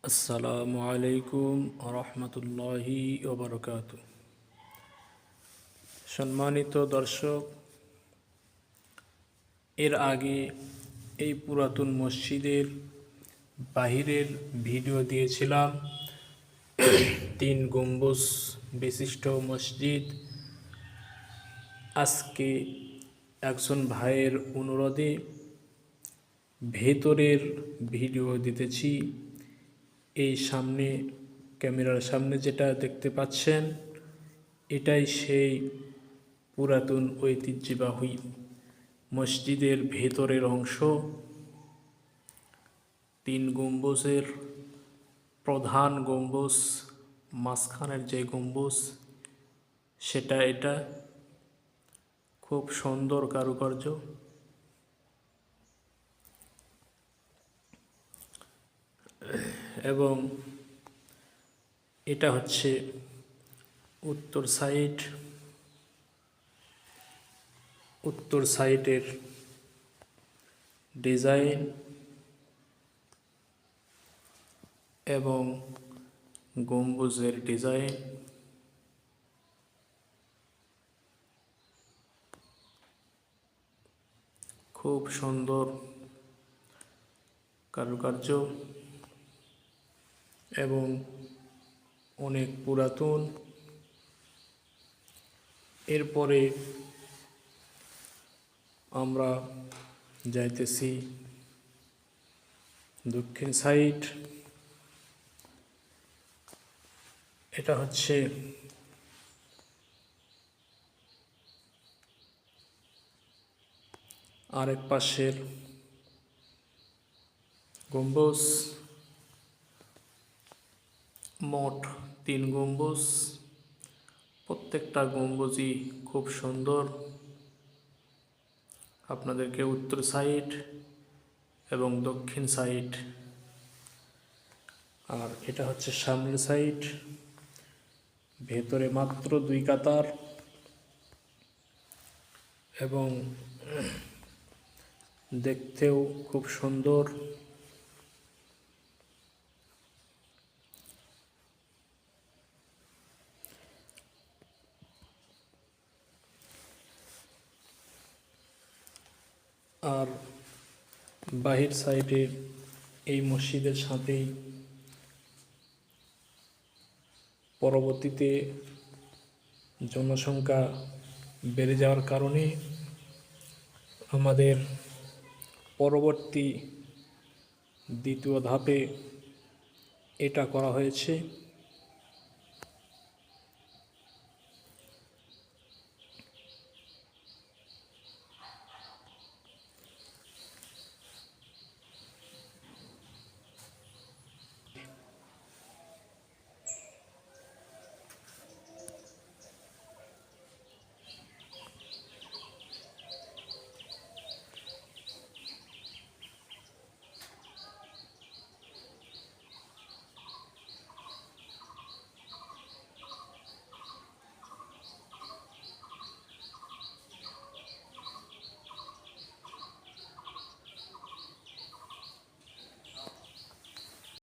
আসসালামু আলাইকুম রহমতুল্লাহি ওবরকাত। সম্মানিত দর্শক, এর আগে এই পুরাতন মসজিদের বাহিরের ভিডিও দিয়েছিলাম। 3 গম্বুজ বিশিষ্ট মসজিদ। আজকে একজন ভাইয়ের অনুরোধে ভেতরের ভিডিও দিতেছি। এই সামনে ক্যামেরার সামনে যেটা দেখতে পাচ্ছেন, এটাই সেই পুরাতন ঐতিহ্যবাহী মসজিদের ভেতরের অংশ। 3 গম্বুজের প্রধান গম্বুজ, মাঝখানের যে গম্বুজ সেটা এটা খুব সুন্দর কারুকার্য এবং এটা হচ্ছে উত্তর সাইডের ডিজাইন এবং গম্বুজের ডিজাইন। খুব সুন্দর কারুকার্য এবং অনেক পুরাতন। এরপরে আমরা যাইতেছি দক্ষিণ সাইড। এটা হচ্ছে আরেক পাশের গম্বুজ। মোট 3 গম্বুজ। প্রত্যেকটা গম্বুজই খুব সুন্দর। আপনাদেরকে উত্তর সাইড এবং দক্ষিণ সাইড, আর এটা হচ্ছে সামনের সাইড। ভেতরে মাত্র 2 কাতার এবং দেখতেও খুব সুন্দর। আর বাহির সাইডের এই মসজিদের সাথেই পরবর্তীতে জনসংখ্যা বেড়ে যাওয়ার কারণে আমাদের পরবর্তী দ্বিতীয় ধাপে এটা করা হয়েছে।